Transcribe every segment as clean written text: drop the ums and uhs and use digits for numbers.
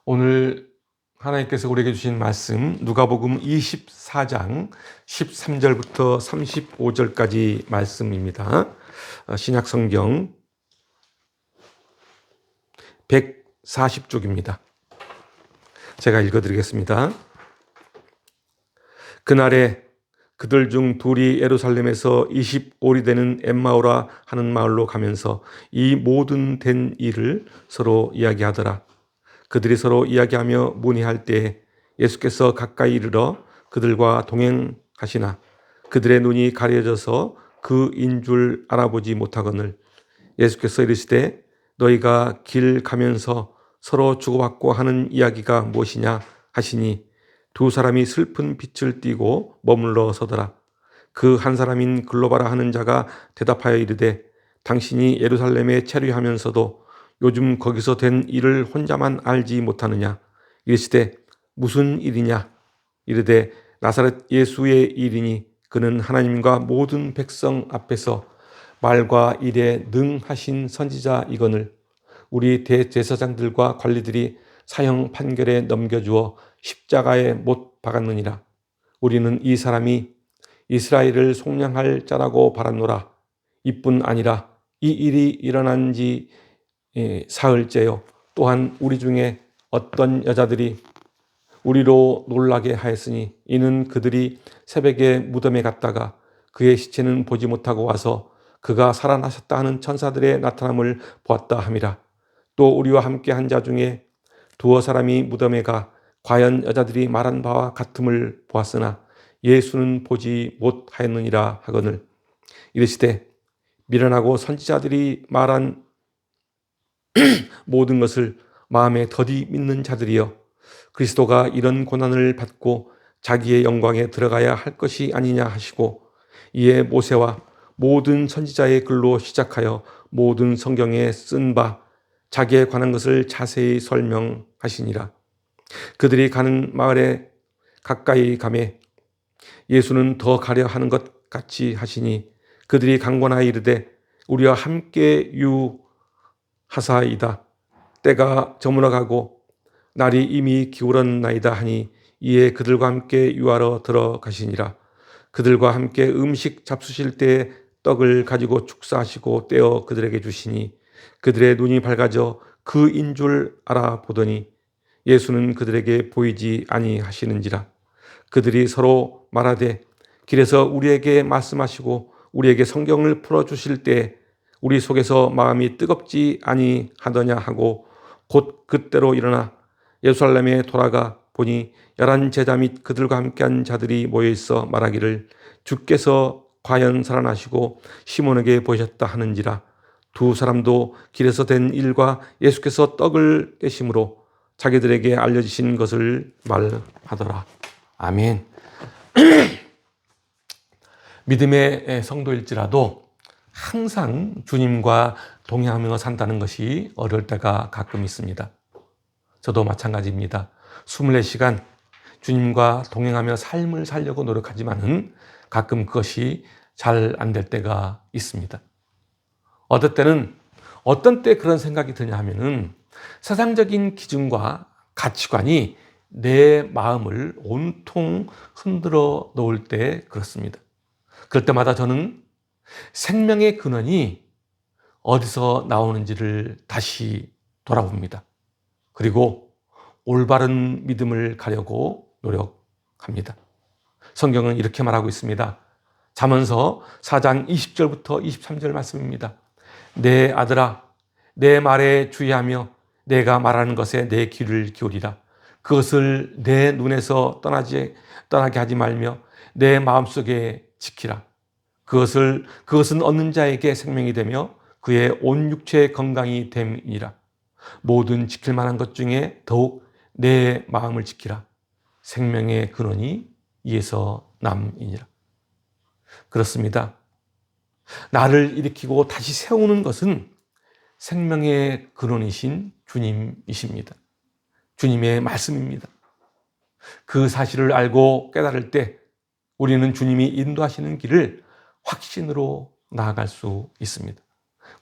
오늘 하나님께서 우리에게 주신 말씀 누가복음 24장 13절부터 35절까지 말씀입니다. 신약성경 140쪽입니다. 제가 읽어드리겠습니다. 그날에 그들 중 둘이 예루살렘에서 25리 되는 엠마오라 하는 마을로 가면서 이 모든 된 일을 서로 이야기하더라. 그들이 서로 이야기하며 문의할 때 예수께서 가까이 이르러 그들과 동행하시나 그들의 눈이 가려져서 그인 줄 알아보지 못하거늘 예수께서 이르시되 너희가 길 가면서 서로 주고받고 하는 이야기가 무엇이냐 하시니 두 사람이 슬픈 빛을 띠고 머물러 서더라. 그 한 사람인 글로바라 하는 자가 대답하여 이르되 당신이 예루살렘에 체류하면서도 요즘 거기서 된 일을 혼자만 알지 못하느냐. 이르시되 무슨 일이냐. 이르되 나사렛 예수의 일이니 그는 하나님과 모든 백성 앞에서 말과 일에 능하신 선지자이거늘 우리 대제사장들과 관리들이 사형 판결에 넘겨주어 십자가에 못 박았느니라. 우리는 이 사람이 이스라엘을 속량할 자라고 바랐노라. 이뿐 아니라 이 일이 일어난 지 사흘째요. 또한 우리 중에 어떤 여자들이 우리로 놀라게 하였으니 이는 그들이 새벽에 무덤에 갔다가 그의 시체는 보지 못하고 와서 그가 살아나셨다 하는 천사들의 나타남을 보았다 함이라. 또 우리와 함께 한 자 중에 두어 사람이 무덤에 가 과연 여자들이 말한 바와 같음을 보았으나 예수는 보지 못하였느니라 하거늘 이르시되 미련하고 선지자들이 말한 모든 것을 마음에 더디 믿는 자들이여 그리스도가 이런 고난을 받고 자기의 영광에 들어가야 할 것이 아니냐 하시고 이에 모세와 모든 선지자의 글로 시작하여 모든 성경에 쓴 바 자기에 관한 것을 자세히 설명하시니라. 그들이 가는 마을에 가까이 가매 예수는 더 가려 하는 것 같이 하시니 그들이 강권하여 이르되 우리와 함께 유하사이다. 때가 저물어가고 날이 이미 기울었나이다 하니 이에 그들과 함께 유하러 들어가시니라. 그들과 함께 음식 잡수실 때 떡을 가지고 축사하시고 떼어 그들에게 주시니 그들의 눈이 밝아져 그인 줄 알아보더니 예수는 그들에게 보이지 아니하시는지라. 그들이 서로 말하되 길에서 우리에게 말씀하시고 우리에게 성경을 풀어주실 때 우리 속에서 마음이 뜨겁지 아니하더냐 하고 곧 그때로 일어나 예루살렘에 돌아가 보니 11 제자 및 그들과 함께한 자들이 모여있어 말하기를 주께서 과연 살아나시고 시몬에게 보이셨다 하는지라. 두 사람도 길에서 된 일과 예수께서 떡을 떼심으로 자기들에게 알려주신 것을 말하더라. 아멘. 믿음의 성도일지라도 항상 주님과 동행하며 산다는 것이 어려울 때가 가끔 있습니다. 저도 마찬가지입니다. 24시간 주님과 동행하며 삶을 살려고 노력하지만은 가끔 그것이 잘 안 될 때가 있습니다. 어떤 때 그런 생각이 드냐 하면은 세상적인 기준과 가치관이 내 마음을 온통 흔들어 놓을 때 그렇습니다. 그럴 때마다 저는 생명의 근원이 어디서 나오는지를 다시 돌아봅니다. 그리고 올바른 믿음을 가려고 노력합니다. 성경은 이렇게 말하고 있습니다. 잠언서 4장 20절부터 23절 말씀입니다. 내 아들아, 내 말에 주의하며 내가 말하는 것에 내 귀를 기울이라. 그것을 내 눈에서 떠나게 하지 말며 내 마음속에 지키라. 그것은 얻는 자에게 생명이 되며 그의 온 육체의 건강이 됨이니라. 모든 지킬 만한 것 중에 더욱 내 마음을 지키라. 생명의 근원이 이에서 남이니라. 그렇습니다. 나를 일으키고 다시 세우는 것은 생명의 근원이신 주님이십니다. 주님의 말씀입니다. 그 사실을 알고 깨달을 때 우리는 주님이 인도하시는 길을 확신으로 나아갈 수 있습니다.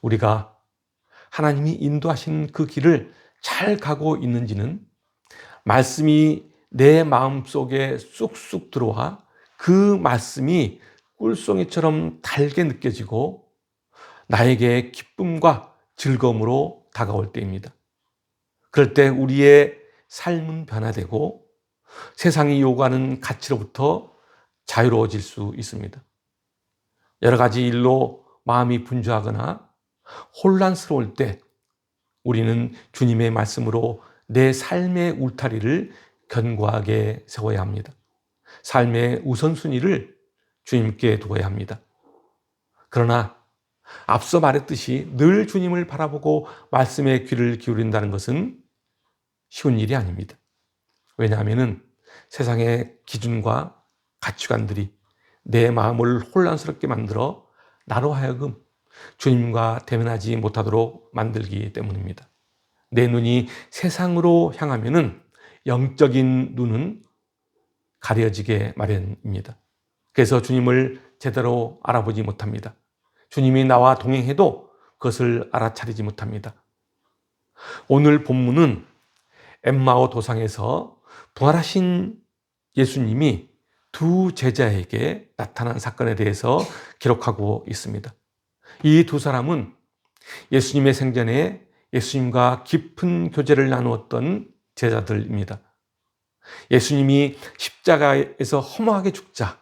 우리가 하나님이 인도하신 그 길을 잘 가고 있는지는 말씀이 내 마음속에 쑥쑥 들어와 그 말씀이 꿀송이처럼 달게 느껴지고 나에게 기쁨과 즐거움으로 다가올 때입니다. 그럴 때 우리의 삶은 변화되고 세상이 요구하는 가치로부터 자유로워질 수 있습니다. 여러 가지 일로 마음이 분주하거나 혼란스러울 때 우리는 주님의 말씀으로 내 삶의 울타리를 견고하게 세워야 합니다. 삶의 우선순위를 주님께 두어야 합니다. 그러나 앞서 말했듯이 늘 주님을 바라보고 말씀에 귀를 기울인다는 것은 쉬운 일이 아닙니다. 왜냐하면 세상의 기준과 가치관들이 내 마음을 혼란스럽게 만들어 나로 하여금 주님과 대면하지 못하도록 만들기 때문입니다. 내 눈이 세상으로 향하면은 영적인 눈은 가려지게 마련입니다. 그래서 주님을 제대로 알아보지 못합니다. 주님이 나와 동행해도 그것을 알아차리지 못합니다. 오늘 본문은 엠마오 도상에서 부활하신 예수님이 두 제자에게 나타난 사건에 대해서 기록하고 있습니다. 이 두 사람은 예수님의 생전에 예수님과 깊은 교제를 나누었던 제자들입니다. 예수님이 십자가에서 허무하게 죽자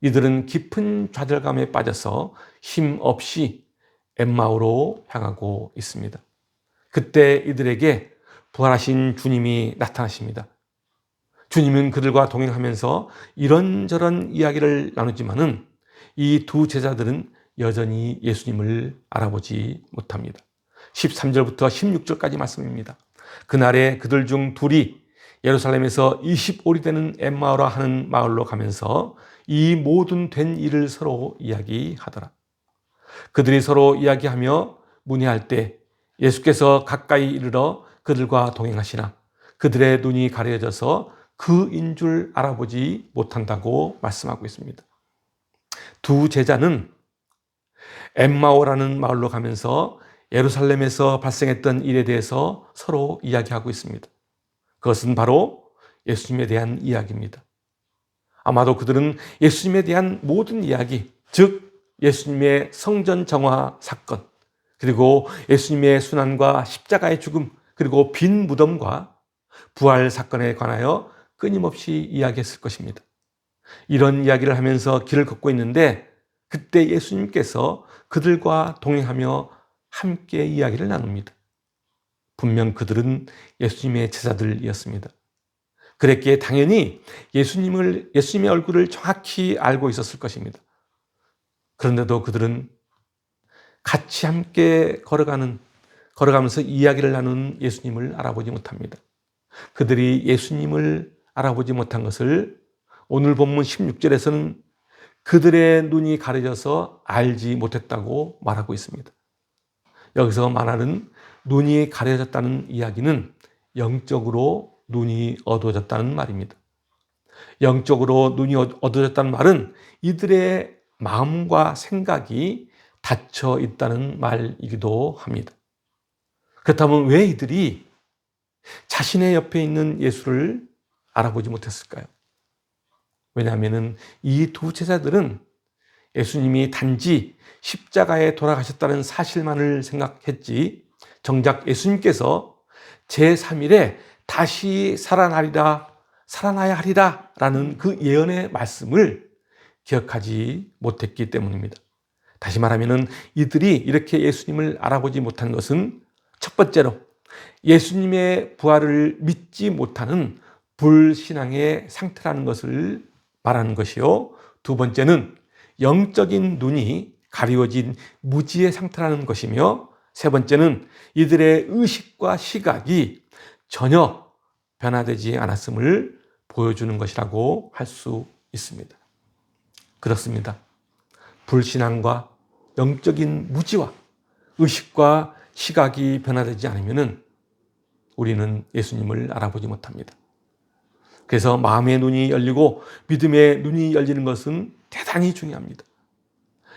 이들은 깊은 좌절감에 빠져서 힘없이 엠마오로 향하고 있습니다. 그때 이들에게 부활하신 주님이 나타나십니다. 주님은 그들과 동행하면서 이런저런 이야기를 나누지만은 이 두 제자들은 여전히 예수님을 알아보지 못합니다. 13절부터 16절까지 말씀입니다. 그날에 그들 중 둘이 예루살렘에서 20올이 되는 엠마오라 하는 마을로 가면서 이 모든 된 일을 서로 이야기하더라. 그들이 서로 이야기하며 문의할 때 예수께서 가까이 이르러 그들과 동행하시나 그들의 눈이 가려져서 그인 줄 알아보지 못한다고 말씀하고 있습니다. 두 제자는 엠마오라는 마을로 가면서 예루살렘에서 발생했던 일에 대해서 서로 이야기하고 있습니다. 그것은 바로 예수님에 대한 이야기입니다. 아마도 그들은 예수님에 대한 모든 이야기, 즉 예수님의 성전 정화 사건, 그리고 예수님의 순환과 십자가의 죽음, 그리고 빈 무덤과 부활 사건에 관하여 끊임없이 이야기했을 것입니다. 이런 이야기를 하면서 길을 걷고 있는데 그때 예수님께서 그들과 동행하며 함께 이야기를 나눕니다. 분명 그들은 예수님의 제자들이었습니다. 그랬기에 당연히 예수님의 얼굴을 정확히 알고 있었을 것입니다. 그런데도 그들은 같이 함께 걸어가면서 이야기를 나누는 예수님을 알아보지 못합니다. 그들이 예수님을 알아보지 못한 것을 오늘 본문 16절에서는 그들의 눈이 가려져서 알지 못했다고 말하고 있습니다. 여기서 말하는 눈이 가려졌다는 이야기는 영적으로 눈이 어두워졌다는 말입니다. 영적으로 눈이 어두워졌다는 말은 이들의 마음과 생각이 닫혀 있다는 말이기도 합니다. 그렇다면 왜 이들이 자신의 옆에 있는 예수를 알아보지 못했을까요? 왜냐하면 이 두 제자들은 예수님이 단지 십자가에 돌아가셨다는 사실만을 생각했지 정작 예수님께서 제3일에 다시 살아나야 하리라 라는 그 예언의 말씀을 기억하지 못했기 때문입니다. 다시 말하면 이들이 이렇게 예수님을 알아보지 못한 것은 첫 번째로 예수님의 부활을 믿지 못하는 불신앙의 상태라는 것을 말하는 것이요. 두 번째는 영적인 눈이 가리워진 무지의 상태라는 것이며 세 번째는 이들의 의식과 시각이 전혀 변화되지 않았음을 보여주는 것이라고 할 수 있습니다. 그렇습니다. 불신앙과 영적인 무지와 의식과 시각이 변화되지 않으면 우리는 예수님을 알아보지 못합니다. 그래서 마음의 눈이 열리고 믿음의 눈이 열리는 것은 대단히 중요합니다.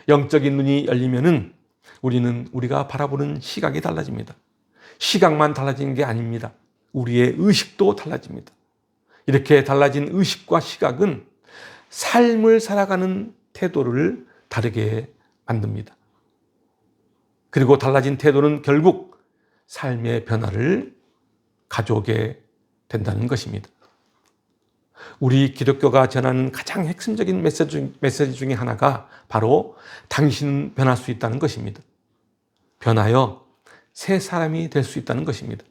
영적인 눈이 열리면은 우리가 바라보는 시각이 달라집니다. 시각만 달라지는 게 아닙니다. 우리의 의식도 달라집니다. 이렇게 달라진 의식과 시각은 삶을 살아가는 태도를 다르게 만듭니다. 그리고 달라진 태도는 결국 삶의 변화를 가져오게 된다는 것입니다. 우리 기독교가 전하는 가장 핵심적인 메시지 중에 하나가 바로 당신은 변할 수 있다는 것입니다. 변하여 새 사람이 될 수 있다는 것입니다.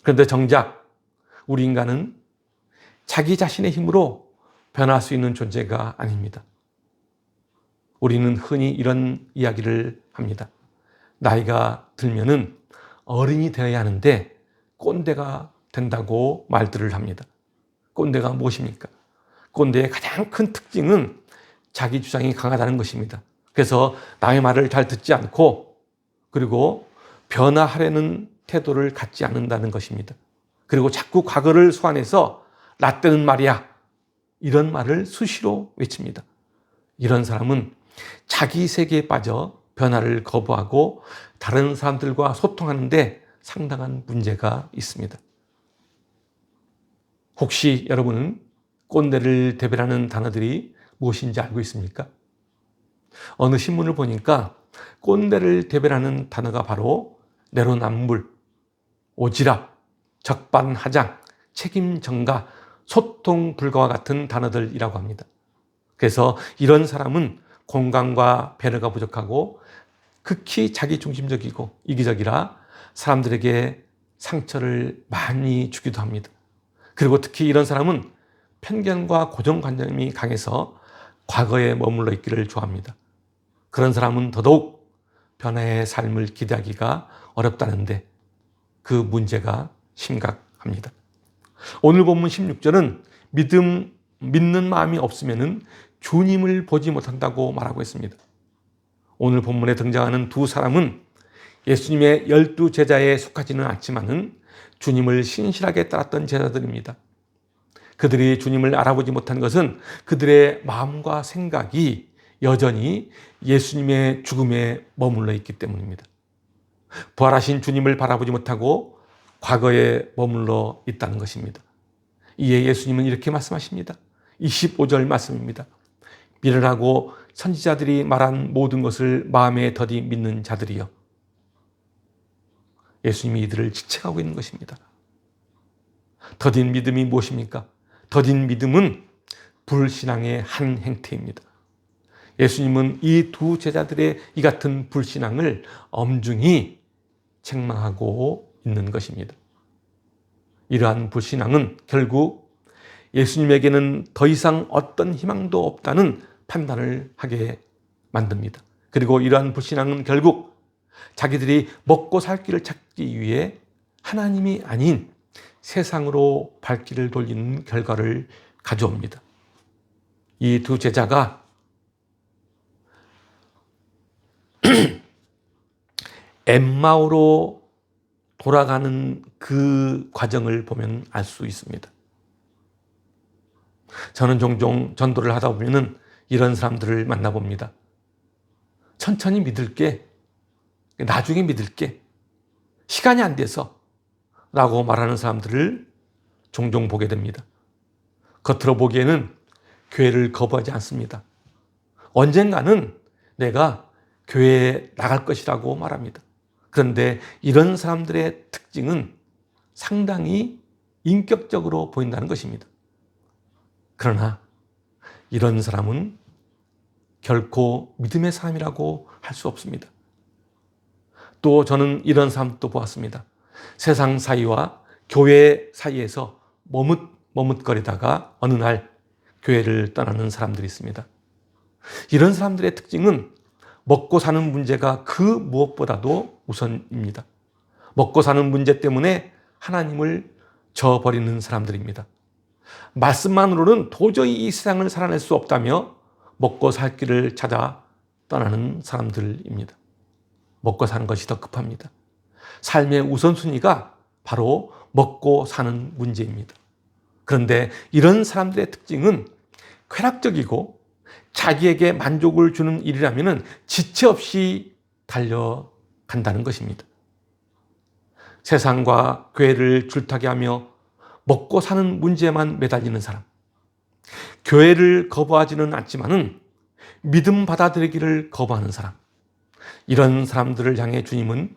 그런데 정작 우리 인간은 자기 자신의 힘으로 변할 수 있는 존재가 아닙니다. 우리는 흔히 이런 이야기를 합니다. 나이가 들면은 어른이 되어야 하는데 꼰대가 된다고 말들을 합니다. 꼰대가 무엇입니까? 꼰대의 가장 큰 특징은 자기 주장이 강하다는 것입니다. 그래서 남의 말을 잘 듣지 않고 그리고 변화하려는 태도를 갖지 않는다는 것입니다. 그리고 자꾸 과거를 소환해서 나 때는 말이야 이런 말을 수시로 외칩니다. 이런 사람은 자기 세계에 빠져 변화를 거부하고 다른 사람들과 소통하는데 상당한 문제가 있습니다. 혹시 여러분은 꼰대를 대변하는 단어들이 무엇인지 알고 있습니까? 어느 신문을 보니까 꼰대를 대변하는 단어가 바로 내로남불, 오지랖, 적반하장, 책임전가, 소통불가와 같은 단어들이라고 합니다. 그래서 이런 사람은 공감과 배려가 부족하고 극히 자기중심적이고 이기적이라 사람들에게 상처를 많이 주기도 합니다. 그리고 특히 이런 사람은 편견과 고정관념이 강해서 과거에 머물러 있기를 좋아합니다. 그런 사람은 더더욱 변화의 삶을 기대하기가 어렵다는데 그 문제가 심각합니다. 오늘 본문 16절은 믿는 마음이 없으면 주님을 보지 못한다고 말하고 있습니다. 오늘 본문에 등장하는 두 사람은 예수님의 12제자에 속하지는 않지만은 주님을 신실하게 따랐던 제자들입니다. 그들이 주님을 알아보지 못한 것은 그들의 마음과 생각이 여전히 예수님의 죽음에 머물러 있기 때문입니다. 부활하신 주님을 바라보지 못하고 과거에 머물러 있다는 것입니다. 이에 예수님은 이렇게 말씀하십니다. 25절 말씀입니다. 미련하고 선지자들이 말한 모든 것을 마음에 더디 믿는 자들이여. 예수님이 이들을 지칭하고 있는 것입니다. 더딘 믿음이 무엇입니까? 더딘 믿음은 불신앙의 한 행태입니다. 예수님은 이 두 제자들의 이 같은 불신앙을 엄중히 책망하고 있는 것입니다. 이러한 불신앙은 결국 예수님에게는 더 이상 어떤 희망도 없다는 판단을 하게 만듭니다. 그리고 이러한 불신앙은 결국 자기들이 먹고 살 길을 찾기 위해 하나님이 아닌 세상으로 발길을 돌리는 결과를 가져옵니다. 이 두 제자가 엠마오로 돌아가는 그 과정을 보면 알 수 있습니다. 저는 종종 전도를 하다 보면 이런 사람들을 만나봅니다. 천천히 믿을게, 나중에 믿을게, 시간이 안 돼서 라고 말하는 사람들을 종종 보게 됩니다. 겉으로 보기에는 교회를 거부하지 않습니다. 언젠가는 내가 교회에 나갈 것이라고 말합니다. 그런데 이런 사람들의 특징은 상당히 인격적으로 보인다는 것입니다. 그러나 이런 사람은 결코 믿음의 사람이라고 할 수 없습니다. 또 저는 이런 사람도 보았습니다. 세상 사이와 교회 사이에서 머뭇거리다가 어느 날 교회를 떠나는 사람들이 있습니다. 이런 사람들의 특징은 먹고 사는 문제가 그 무엇보다도 우선입니다. 먹고 사는 문제 때문에 하나님을 저버리는 사람들입니다. 말씀만으로는 도저히 이 세상을 살아낼 수 없다며 먹고 살 길을 찾아 떠나는 사람들입니다. 먹고 사는 것이 더 급합니다. 삶의 우선순위가 바로 먹고 사는 문제입니다. 그런데 이런 사람들의 특징은 쾌락적이고 자기에게 만족을 주는 일이라면 지체 없이 달려간다는 것입니다. 세상과 교회를 줄타기 하며 먹고 사는 문제만 매달리는 사람, 교회를 거부하지는 않지만은 믿음 받아들이기를 거부하는 사람, 이런 사람들을 향해 주님은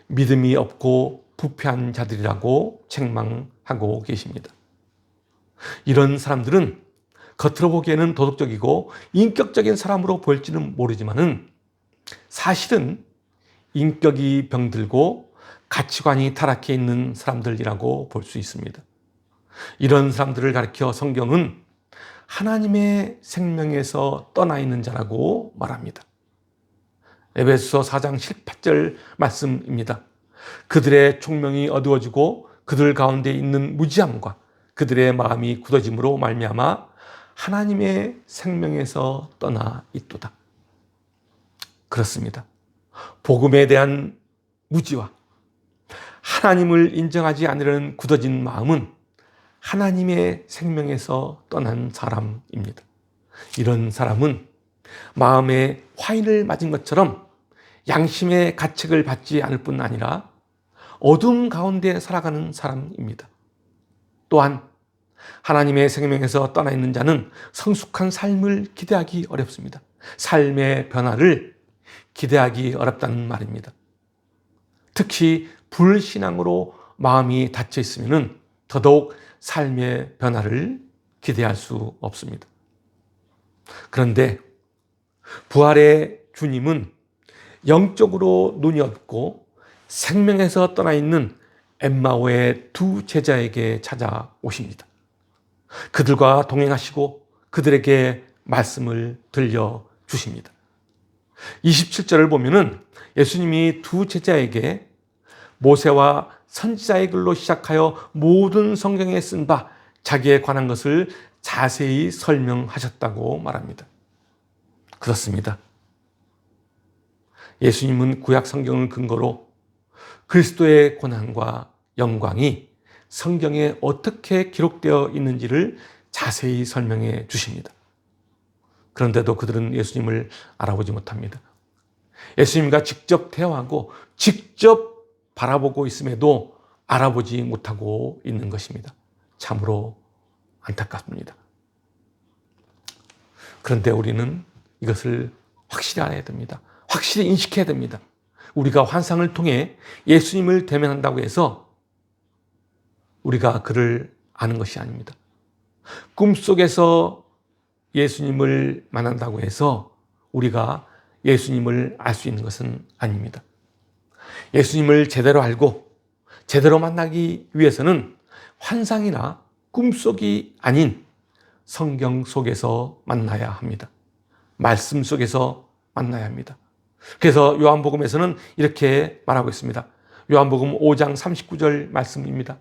믿음이 없고 부패한 자들이라고 책망하고 계십니다. 이런 사람들은 겉으로 보기에는 도덕적이고 인격적인 사람으로 보일지는 모르지만은 사실은 인격이 병들고 가치관이 타락해 있는 사람들이라고 볼 수 있습니다. 이런 사람들을 가리켜 성경은 하나님의 생명에서 떠나 있는 자라고 말합니다. 에베소서 4장 18절 말씀입니다. 그들의 총명이 어두워지고 그들 가운데 있는 무지함과 그들의 마음이 굳어짐으로 말미암아 하나님의 생명에서 떠나 있도다. 그렇습니다. 복음에 대한 무지와 하나님을 인정하지 않으려는 굳어진 마음은 하나님의 생명에서 떠난 사람입니다. 이런 사람은 마음에 화인을 맞은 것처럼 양심의 가책을 받지 않을 뿐 아니라 어둠 가운데 살아가는 사람입니다. 또한 하나님의 생명에서 떠나 있는 자는 성숙한 삶을 기대하기 어렵습니다. 삶의 변화를 기대하기 어렵다는 말입니다. 특히 불신앙으로 마음이 닫혀 있으면 더더욱 삶의 변화를 기대할 수 없습니다. 그런데 부활의 주님은 영적으로 눈이 없고 생명에서 떠나 있는 엠마오의 두 제자에게 찾아오십니다. 그들과 동행하시고 그들에게 말씀을 들려주십니다. 27절을 보면은 예수님이 두 제자에게 모세와 선지자의 글로 시작하여 모든 성경에 쓴 바 자기에 관한 것을 자세히 설명하셨다고 말합니다. 그렇습니다. 예수님은 구약 성경을 근거로 그리스도의 고난과 영광이 성경에 어떻게 기록되어 있는지를 자세히 설명해 주십니다. 그런데도 그들은 예수님을 알아보지 못합니다. 예수님과 직접 대화하고 직접 바라보고 있음에도 알아보지 못하고 있는 것입니다. 참으로 안타깝습니다. 그런데 우리는 이것을 확실히 알아야 됩니다. 확실히 인식해야 됩니다. 우리가 환상을 통해 예수님을 대면한다고 해서 우리가 그를 아는 것이 아닙니다. 꿈속에서 예수님을 만난다고 해서 우리가 예수님을 알 수 있는 것은 아닙니다. 예수님을 제대로 알고 제대로 만나기 위해서는 환상이나 꿈속이 아닌 성경 속에서 만나야 합니다. 말씀 속에서 만나야 합니다. 그래서 요한복음에서는 이렇게 말하고 있습니다. 요한복음 5장 39절 말씀입니다.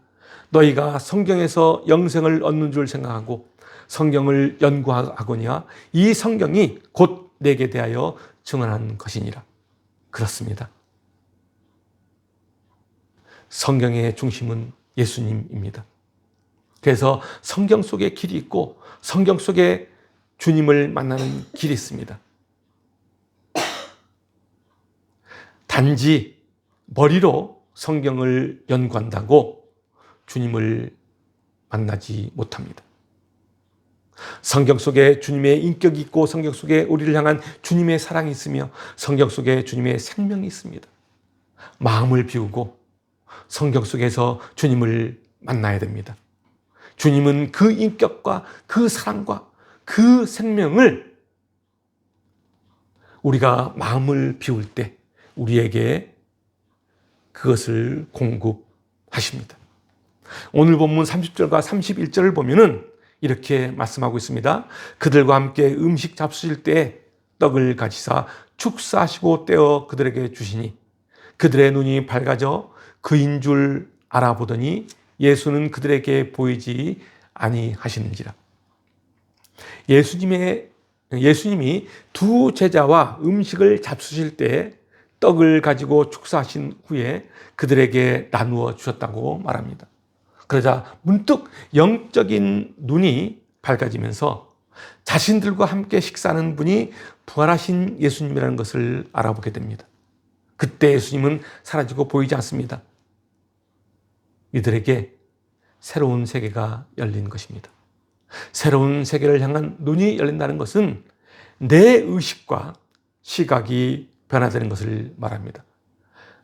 너희가 성경에서 영생을 얻는 줄 생각하고 성경을 연구하거니와 이 성경이 곧 내게 대하여 증언한 것이니라. 그렇습니다. 성경의 중심은 예수님입니다. 그래서 성경 속에 길이 있고 성경 속에 주님을 만나는 길이 있습니다. 단지 머리로 성경을 연구한다고 주님을 만나지 못합니다. 성경 속에 주님의 인격이 있고 성경 속에 우리를 향한 주님의 사랑이 있으며 성경 속에 주님의 생명이 있습니다. 마음을 비우고 성경 속에서 주님을 만나야 됩니다. 주님은 그 인격과 그 사랑과 그 생명을 우리가 마음을 비울 때 우리에게 그것을 공급하십니다. 오늘 본문 30절과 31절을 보면은 이렇게 말씀하고 있습니다. 그들과 함께 음식 잡수실 때 떡을 가지사 축사하시고 떼어 그들에게 주시니 그들의 눈이 밝아져 그인 줄 알아보더니 예수는 그들에게 보이지 아니하시는지라. 예수님이 두 제자와 음식을 잡수실 때 떡을 가지고 축사하신 후에 그들에게 나누어 주셨다고 말합니다. 그러자 문득 영적인 눈이 밝아지면서 자신들과 함께 식사하는 분이 부활하신 예수님이라는 것을 알아보게 됩니다. 그때 예수님은 사라지고 보이지 않습니다. 이들에게 새로운 세계가 열린 것입니다. 새로운 세계를 향한 눈이 열린다는 것은 내 의식과 시각이 변화되는 것을 말합니다.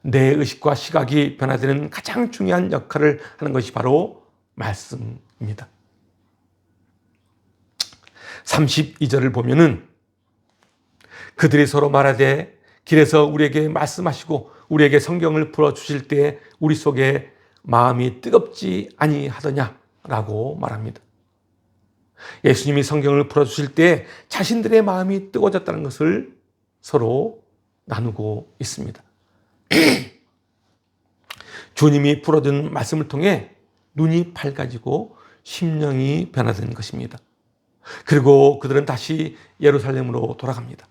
내 의식과 시각이 변화되는 가장 중요한 역할을 하는 것이 바로 말씀입니다. 32절을 보면은 그들이 서로 말하되 길에서 우리에게 말씀하시고 우리에게 성경을 풀어주실 때에 우리 속에 마음이 뜨겁지 아니하더냐라고 말합니다. 예수님이 성경을 풀어주실 때 자신들의 마음이 뜨거워졌다는 것을 서로 나누고 있습니다. 주님이 풀어준 말씀을 통해 눈이 밝아지고 심령이 변화된 것입니다. 그리고 그들은 다시 예루살렘으로 돌아갑니다.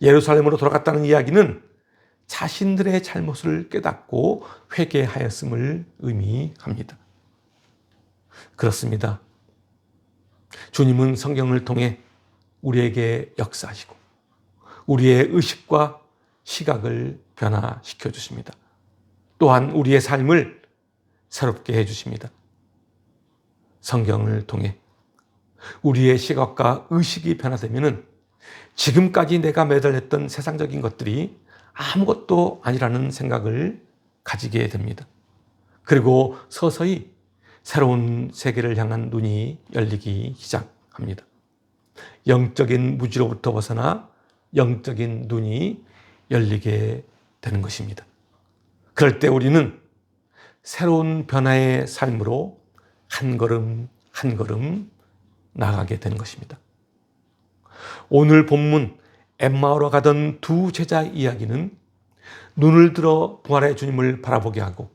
예루살렘으로 돌아갔다는 이야기는 자신들의 잘못을 깨닫고 회개하였음을 의미합니다. 그렇습니다. 주님은 성경을 통해 우리에게 역사하시고 우리의 의식과 시각을 변화시켜 주십니다. 또한 우리의 삶을 새롭게 해 주십니다. 성경을 통해 우리의 시각과 의식이 변화되면은 지금까지 내가 매달렸던 세상적인 것들이 아무것도 아니라는 생각을 가지게 됩니다. 그리고 서서히 새로운 세계를 향한 눈이 열리기 시작합니다. 영적인 무지로부터 벗어나 영적인 눈이 열리게 되는 것입니다. 그럴 때 우리는 새로운 변화의 삶으로 한 걸음 한 걸음 나아가게 되는 것입니다. 오늘 본문 엠마오로 가던 두 제자 이야기는 눈을 들어 부활의 주님을 바라보게 하고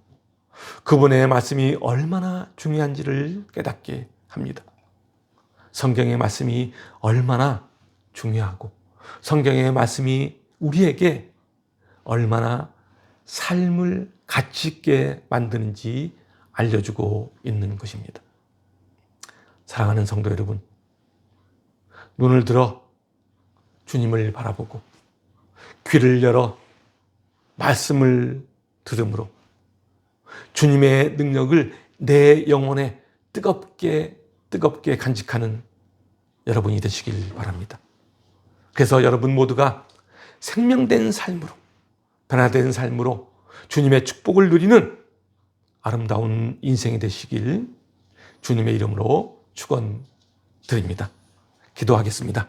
그분의 말씀이 얼마나 중요한지를 깨닫게 합니다. 성경의 말씀이 얼마나 중요하고 성경의 말씀이 우리에게 얼마나 삶을 가치 있게 만드는지 알려주고 있는 것입니다. 사랑하는 성도 여러분, 눈을 들어 주님을 바라보고 귀를 열어 말씀을 들음으로 주님의 능력을 내 영혼에 뜨겁게 간직하는 여러분이 되시길 바랍니다. 그래서 여러분 모두가 생명된 삶으로, 변화된 삶으로 주님의 축복을 누리는 아름다운 인생이 되시길 주님의 이름으로 축원드립니다. 기도하겠습니다.